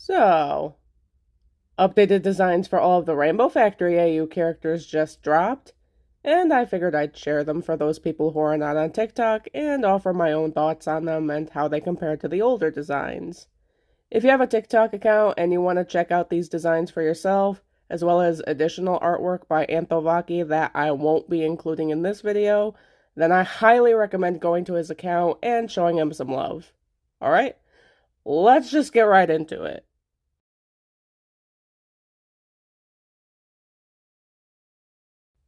So, updated designs for all of the Rainbow Factory AU characters just dropped, and I figured I'd share them for those people who are not on TikTok and offer my own thoughts on them and how they compare to the older designs. If you have a TikTok account and you want to check out these designs for yourself, as well as additional artwork by Anthovaki that I won't be including in this video, then I highly recommend going to his account and showing him some love. Alright, let's just get right into it.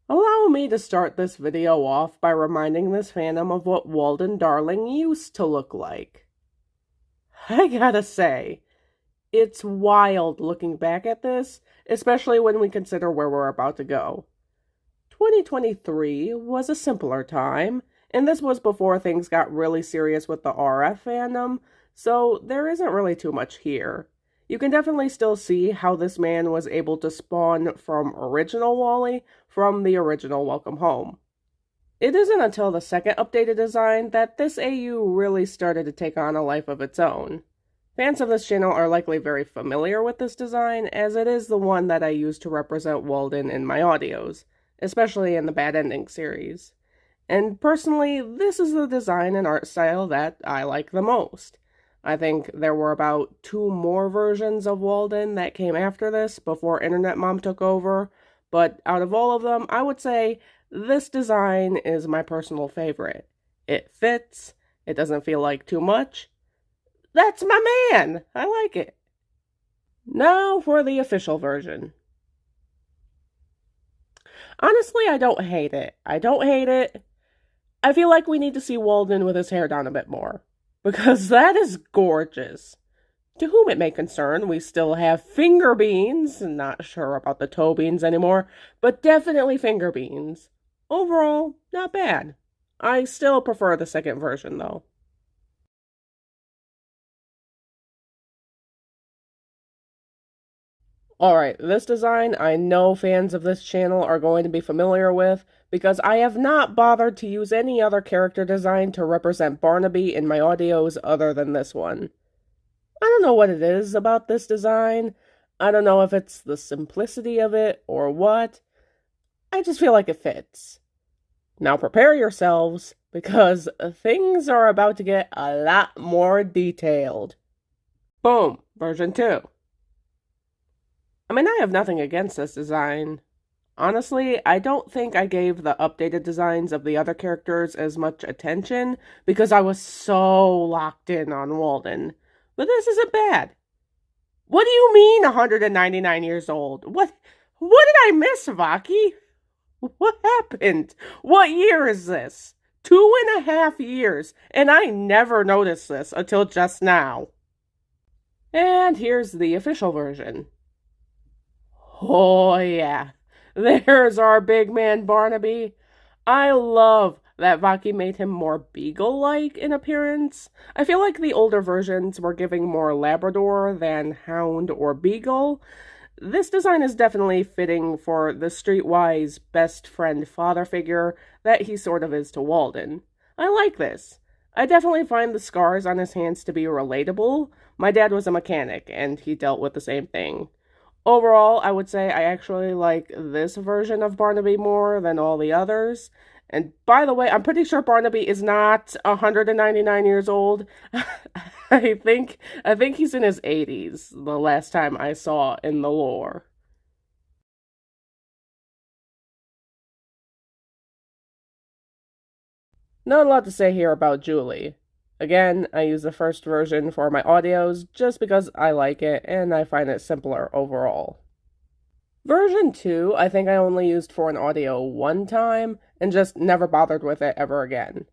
Allow me to start this video off by reminding this fandom of what Walden Darling used to look like. I gotta say, it's wild looking back at this, especially when we consider where we're about to go. 2023 was a simpler time, and this was before things got really serious with the RF fandom, so there isn't really too much here. You can definitely still see how this man was able to spawn from original Wally from the original Welcome Home. It isn't until the second updated design that this AU really started to take on a life of its own. Fans of this channel are likely very familiar with this design, as it is the one that I use to represent Walden in my audios, especially in the Bad Ending series. And personally, this is the design and art style that I like the most. I think there were about 2 more versions of Walden that came after this before InternetMom took over, but out of all of them, I would say this design is my personal favorite. It fits, it doesn't feel like too much. That's my man! I like it. Now for the official version. Honestly, I don't hate it. I feel like we need to see Walden with his hair down a bit more, because that is gorgeous. To whom it may concern, we still have finger beans. Not sure about the toe beans anymore, but definitely finger beans. Overall, not bad. I still prefer the second version, though. Alright, this design I know fans of this channel are going to be familiar with, because I have not bothered to use any other character design to represent Barnaby in my audios other than this one. I don't know what it is about this design. I don't know if it's the simplicity of it or what. I just feel like it fits. Now prepare yourselves, because things are about to get a lot more detailed. Boom, version 2. I mean, I have nothing against this design. Honestly, I don't think I gave the updated designs of the other characters as much attention because I was so locked in on Walden. But this isn't bad. What do you mean 199 years old? What did I miss, Vaki? What happened? What year is this? 2.5 years, and I never noticed this until just now. And here's the official version. Oh yeah, there's our big man Barnaby. I love that Vaki made him more Beagle-like in appearance. I feel like the older versions were giving more Labrador than Hound or Beagle. This design is definitely fitting for the streetwise best friend father figure that he sort of is to Walden. I like this. I definitely find the scars on his hands to be relatable. My dad was a mechanic, and he dealt with the same thing. Overall, I would say I actually like this version of Barnaby more than all the others. And by the way, I'm pretty sure Barnaby is not 199 years old. I think he's in his 80s, the last time I saw in the lore. Not a lot to say here about Julie. Again, I use the first version for my audios just because I like it and I find it simpler overall. Version 2, I think I only used for an audio one time and just never bothered with it ever again.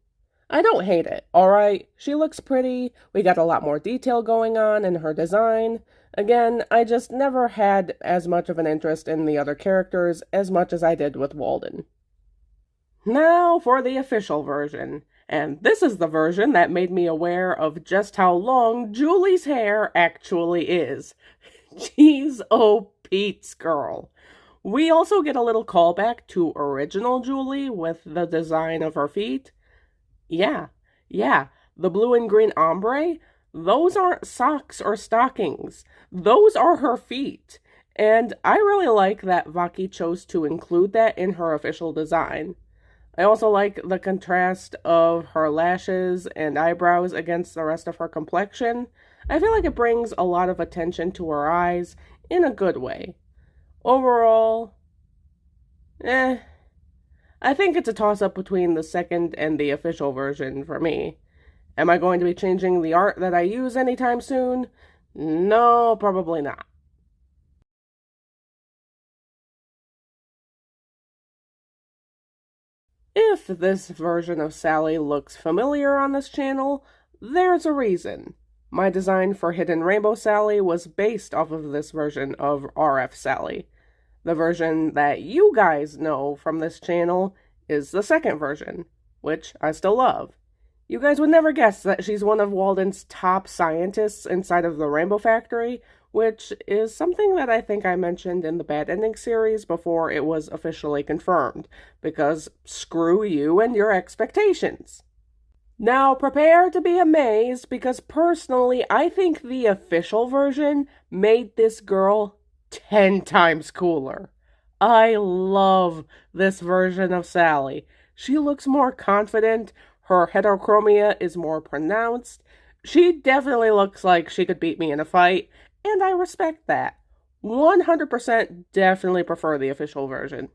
I don't hate it, alright? She looks pretty, we got a lot more detail going on in her design. Again, I just never had as much of an interest in the other characters as much as I did with Walden. Now for the official version. And this is the version that made me aware of just how long Julie's hair actually is. Jeez, oh Pete's girl. We also get a little callback to original Julie with the design of her feet. Yeah, the blue and green ombre. Those aren't socks or stockings. Those are her feet. And I really like that Vaki chose to include that in her official design. I also like the contrast of her lashes and eyebrows against the rest of her complexion. I feel like it brings a lot of attention to her eyes in a good way. Overall, I think it's a toss-up between the second and the official version for me. Am I going to be changing the art that I use anytime soon? No, probably not. If this version of Sally looks familiar on this channel, there's a reason. My design for Hidden Rainbow Sally was based off of this version of RF Sally. The version that you guys know from this channel is the second version, which I still love. You guys would never guess that she's one of Walden's top scientists inside of the Rainbow Factory, which is something that I think I mentioned in the Bad Ending series before it was officially confirmed, because screw you and your expectations. Now prepare to be amazed, because personally I think the official version made this girl 10 times cooler. I love this version of Sally. She looks more confident, her heterochromia is more pronounced, she definitely looks like she could beat me in a fight, and I respect that. 100% definitely prefer the official version.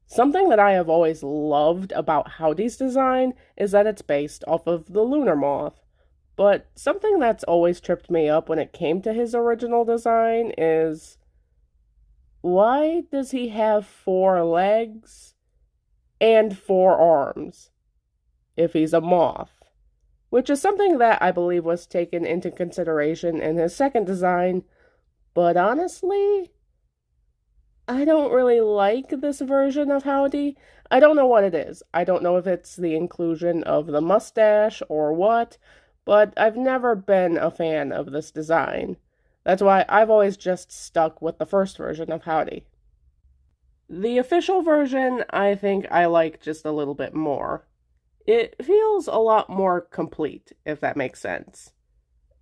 Something that I have always loved about Howdy's design is that it's based off of the lunar moth. But something that's always tripped me up when it came to his original design is, why does he have 4 legs and 4 arms if he's a moth? Which is something that I believe was taken into consideration in his second design, but honestly, I don't really like this version of Howdy. I don't know what it is. I don't know if it's the inclusion of the mustache or what, but I've never been a fan of this design. That's why I've always just stuck with the first version of Howdy. The official version, I think I like just a little bit more. It feels a lot more complete, if that makes sense.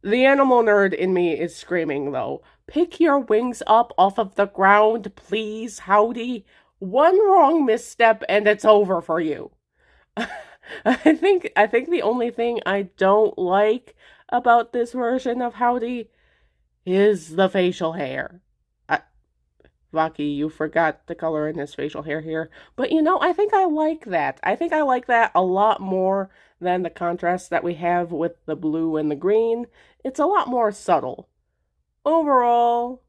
The animal nerd in me is screaming, though. Pick your wings up off of the ground, please, Howdy. One wrong misstep and it's over for you. I think the only thing I don't like about this version of Howdy is the facial hair. Vaki, you forgot the color in his facial hair here. But I think I like that. I think I like that a lot more than the contrast that we have with the blue and the green. It's a lot more subtle. Overall,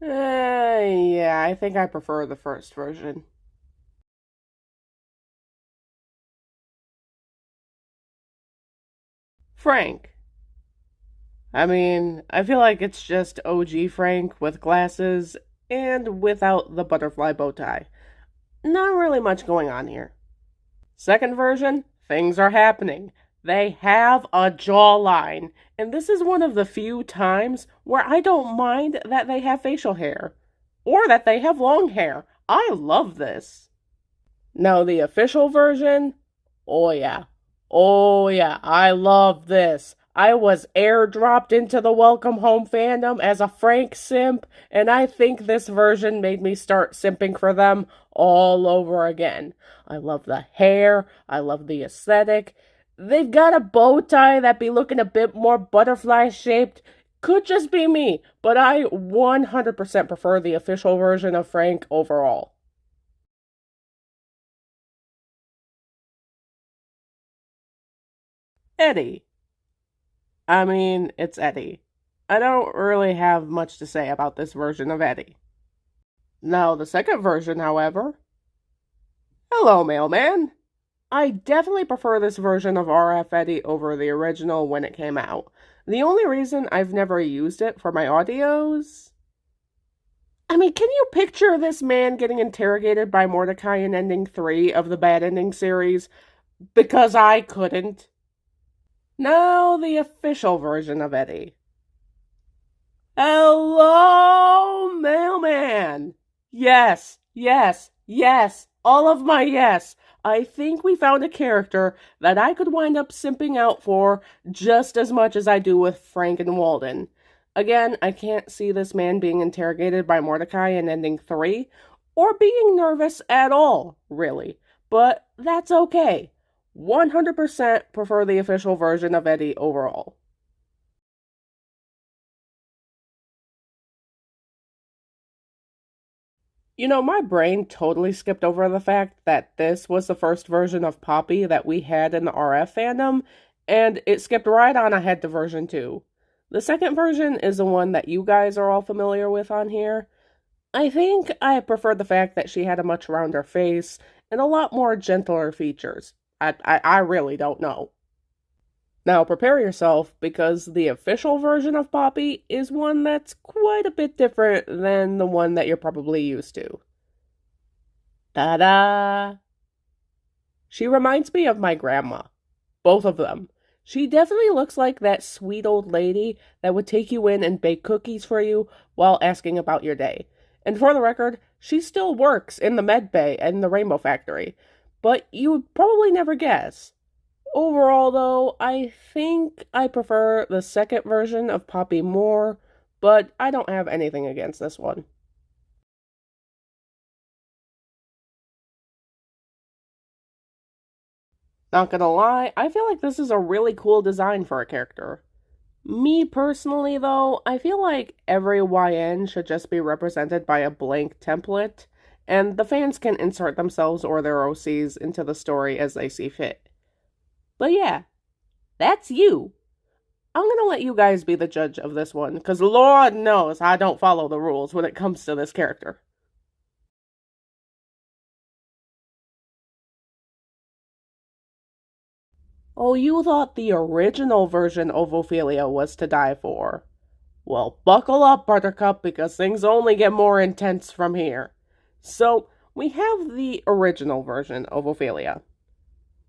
yeah, I think I prefer the first version. Frank. I feel like it's just OG Frank with glasses and without the butterfly bow tie. Not really much going on here. Second version, things are happening. They have a jawline, and this is one of the few times where I don't mind that they have facial hair, or that they have long hair. I love this. Now the official version, oh yeah, I love this. I was airdropped into the Welcome Home fandom as a Frank simp, and I think this version made me start simping for them all over again. I love the hair, I love the aesthetic. They've got a bow tie that be looking a bit more butterfly shaped. Could just be me, but I 100% prefer the official version of Frank overall. Eddie. It's Eddie. I don't really have much to say about this version of Eddie. Now, the second version, however. Hello, mailman. I definitely prefer this version of RF Eddie over the original when it came out. The only reason I've never used it for my audios... can you picture this man getting interrogated by Mordecai in Ending 3 of the Bad Ending series? Because I couldn't. Now, the official version of Eddie. Hello, mailman! Yes, All of my yes. I think we found a character that I could wind up simping out for just as much as I do with Frank and Walden. Again, I can't see this man being interrogated by Mordecai in ending 3, or being nervous at all, really. But that's okay. 100% prefer the official version of Eddie overall. You know, my brain totally skipped over the fact that this was the first version of Poppy that we had in the RF fandom, and it skipped right on ahead to version 2. The second version is the one that you guys are all familiar with on here. I think I prefer the fact that she had a much rounder face and a lot more gentler features. I really don't know. Now prepare yourself, because the official version of Poppy is one that's quite a bit different than the one that you're probably used to. Ta-da! She reminds me of my grandma. Both of them. She definitely looks like that sweet old lady that would take you in and bake cookies for you while asking about your day. And for the record, she still works in the med bay and the Rainbow Factory, but you would probably never guess. Overall, though, I think I prefer the second version of Poppy more, but I don't have anything against this one. Not gonna lie, I feel like this is a really cool design for a character. Me personally, though, I feel like every YN should just be represented by a blank template, and the fans can insert themselves or their OCs into the story as they see fit. But yeah, that's you. I'm gonna let you guys be the judge of this one, because Lord knows I don't follow the rules when it comes to this character. Oh, you thought the original version of Ophelia was to die for? Well, buckle up, Buttercup, because things only get more intense from here. So, we have the original version of Ophelia.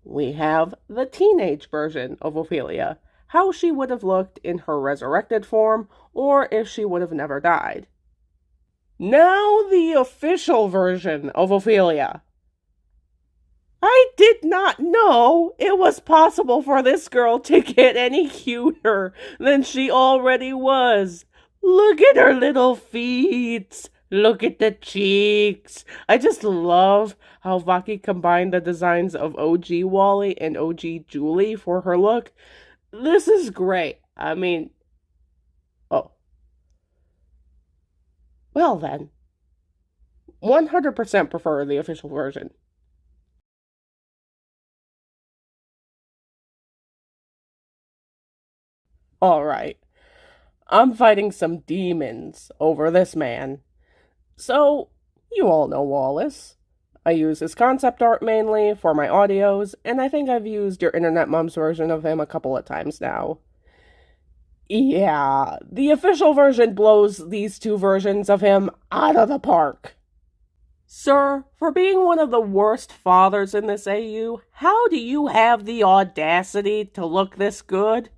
We have the teenage version of Ophelia, how she would have looked in her resurrected form, or if she would have never died. Now the official version of Ophelia. I did not know it was possible for this girl to get any cuter than she already was. Look at her little feet. Look at the cheeks. I just love how Vaki combined the designs of OG Wally and OG Julie for her look. This is great. I mean, oh. Well then. 100% prefer the official version. Alright. I'm fighting some demons over this man. So, you all know Wallace. I use his concept art mainly for my audios, and I think I've used your Internet Mom's version of him a couple of times now. Yeah, the official version blows these two versions of him out of the park. Sir, for being one of the worst fathers in this AU, how do you have the audacity to look this good?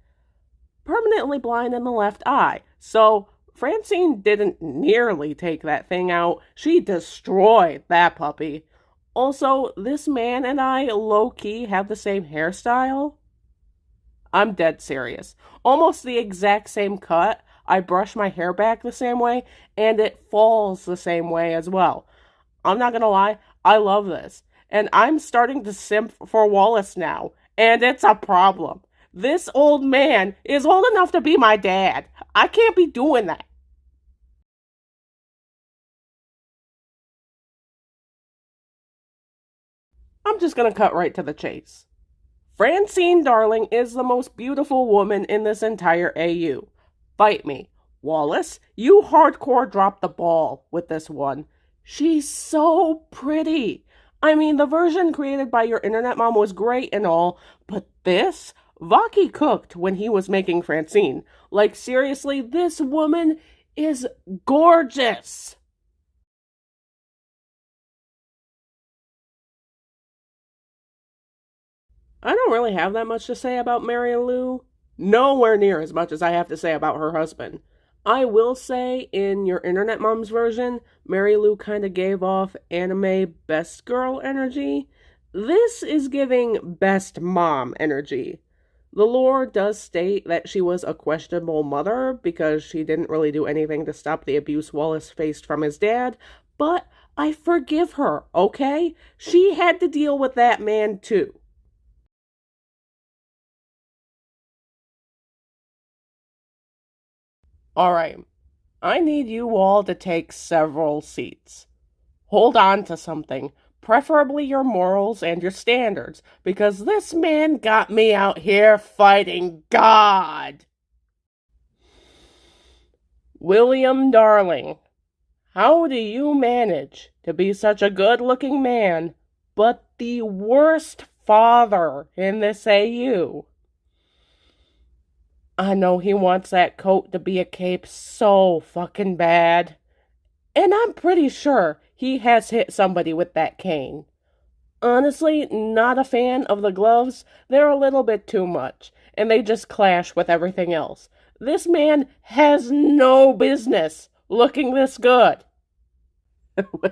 Permanently blind in the left eye, so Francine didn't nearly take that thing out. She destroyed that puppy. Also, this man and I low-key have the same hairstyle. I'm dead serious. Almost the exact same cut. I brush my hair back the same way, and it falls the same way as well. I'm not gonna lie, I love this. And I'm starting to simp for Wallace now, and it's a problem. This old man is old enough to be my dad. I can't be doing that. I'm just gonna cut right to the chase. Francine Darling is the most beautiful woman in this entire AU. Fight me. Wallace, you hardcore dropped the ball with this one. She's so pretty. I mean, the version created by your internet mom was great and all, but this? Vaki cooked when he was making Francine. Like, seriously, this woman is gorgeous. I don't really have that much to say about Mary Lou. Nowhere near as much as I have to say about her husband. I will say, in your Internet Mom's version, Mary Lou kind of gave off anime best girl energy. This is giving best mom energy. The lore does state that she was a questionable mother because she didn't really do anything to stop the abuse Wallace faced from his dad, but I forgive her, okay? She had to deal with that man too. Alright, I need you all to take several seats. Hold on to something, preferably your morals and your standards, because this man got me out here fighting God. William Darling, how do you manage to be such a good-looking man, but the worst father in this AU? I know he wants that coat to be a cape so fucking bad. And I'm pretty sure he has hit somebody with that cane. Honestly, not a fan of the gloves. They're a little bit too much, and they just clash with everything else. This man has no business looking this good.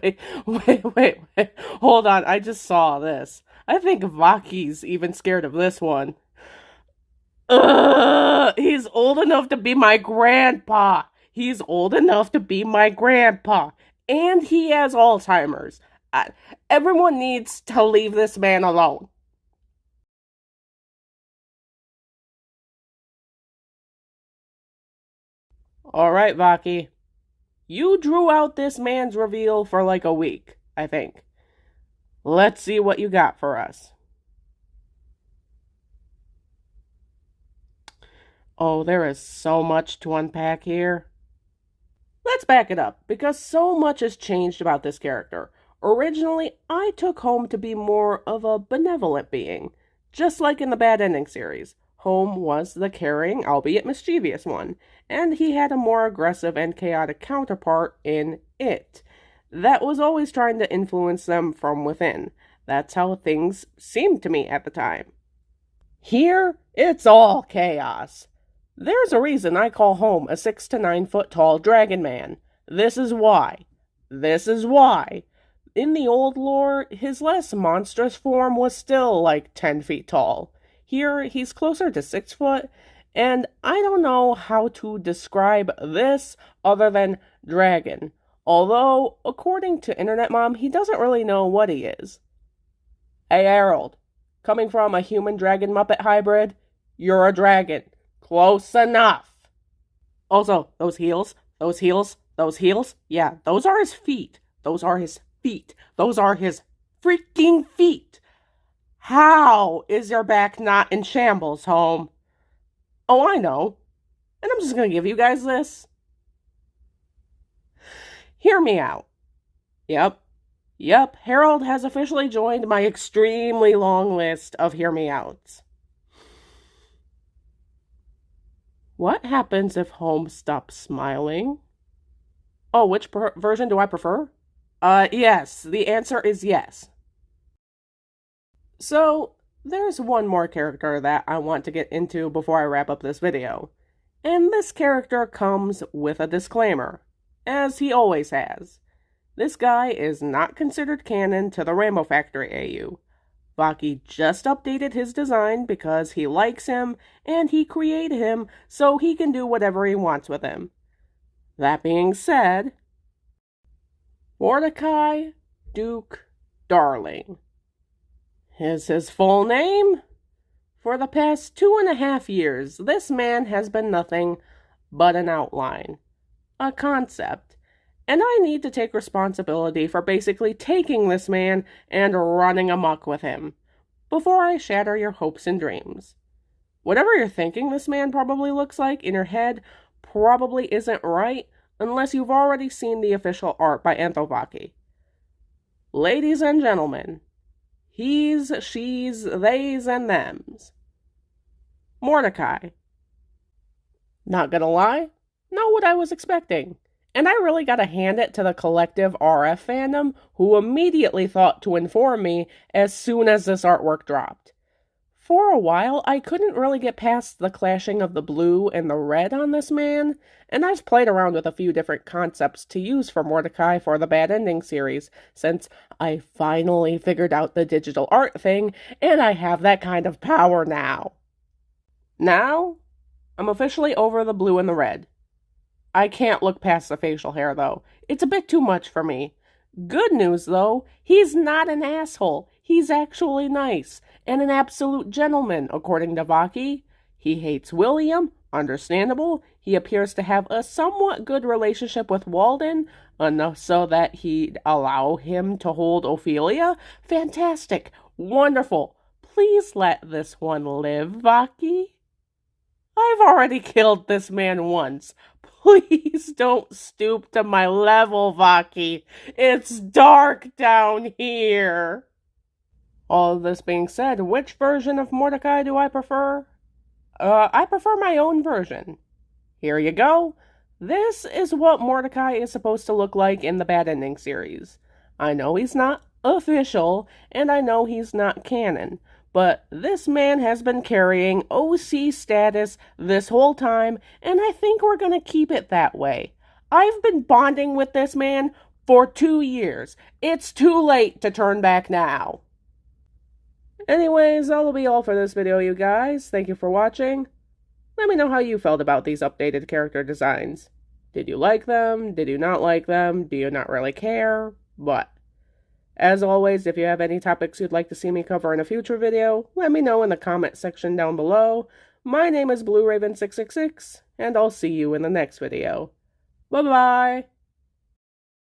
wait. Hold on, I just saw this. I think Vaki's even scared of this one. He's old enough to be my grandpa. He's old enough to be my grandpa. And he has Alzheimer's. Everyone needs to leave this man alone. Alright, Vaki. You drew out this man's reveal for like a week, I think. Let's see what you got for us. Oh, there is so much to unpack here. Let's back it up, because so much has changed about this character. Originally, I took Home to be more of a benevolent being. Just like in the Bad Ending series, Home was the caring, albeit mischievous one, and he had a more aggressive and chaotic counterpart in It. That was always trying to influence them from within. That's how things seemed to me at the time. Here, it's all chaos. There's a reason I call Home a 6 to 9 foot tall dragon man. This is why. In the old lore, his less monstrous form was still like 10 feet tall. Here, he's closer to 6 foot, and I don't know how to describe this other than dragon. Although, according to Internet Mom, he doesn't really know what he is. Hey, Harold. Coming from a human-dragon Muppet hybrid, you're a dragon. Close enough. Also, those heels, yeah, those are his feet. Those are his freaking feet. How is your back not in shambles, Home? Oh, I know. And I'm just gonna give you guys this. Hear me out. Yep, Harold has officially joined my extremely long list of hear me outs. What happens if Home stops smiling? Oh, which version do I prefer? Yes, the answer is yes. So, there's one more character that I want to get into before I wrap up this video. And this character comes with a disclaimer, as he always has. This guy is not considered canon to the Rainbow Factory AU. Vaki just updated his design because he likes him, and he created him so he can do whatever he wants with him. That being said, Mordecai Duke Darling is his full name. For the past 2.5 years, this man has been nothing but an outline, a concept, and I need to take responsibility for basically taking this man and running amok with him, before I shatter your hopes and dreams. Whatever you're thinking this man probably looks like in your head probably isn't right, unless you've already seen the official art by Anthovaki. Ladies and gentlemen, he's, she's, theys, and thems. Mordecai. Not gonna lie, not what I was expecting. And I really gotta hand it to the collective RF fandom, who immediately thought to inform me as soon as this artwork dropped. For a while, I couldn't really get past the clashing of the blue and the red on this man, and I've played around with a few different concepts to use for Mordecai for the Bad Ending series, since I finally figured out the digital art thing, and I have that kind of power now. Now, I'm officially over the blue and the red. I can't look past the facial hair, though. It's a bit too much for me. Good news, though, he's not an asshole. He's actually nice, and an absolute gentleman, according to Vaki. He hates William, understandable. He appears to have a somewhat good relationship with Walden, enough so that he'd allow him to hold Ophelia. Fantastic, wonderful. Please let this one live, Vaki. I've already killed this man once. Please don't stoop to my level, Vaki. It's dark down here. All of this being said, which version of Mordecai do I prefer? I prefer my own version. Here you go. This is what Mordecai is supposed to look like in the Bad Ending series. I know he's not official, and I know he's not canon, but this man has been carrying OC status this whole time, and I think we're going to keep it that way. I've been bonding with this man for 2 years. It's too late to turn back now. Anyways, that'll be all for this video, you guys. Thank you for watching. Let me know how you felt about these updated character designs. Did you like them? Did you not like them? Do you not really care? What? As always, if you have any topics you'd like to see me cover in a future video, let me know in the comment section down below. My name is BlueRaven666, and I'll see you in the next video. Bye-bye!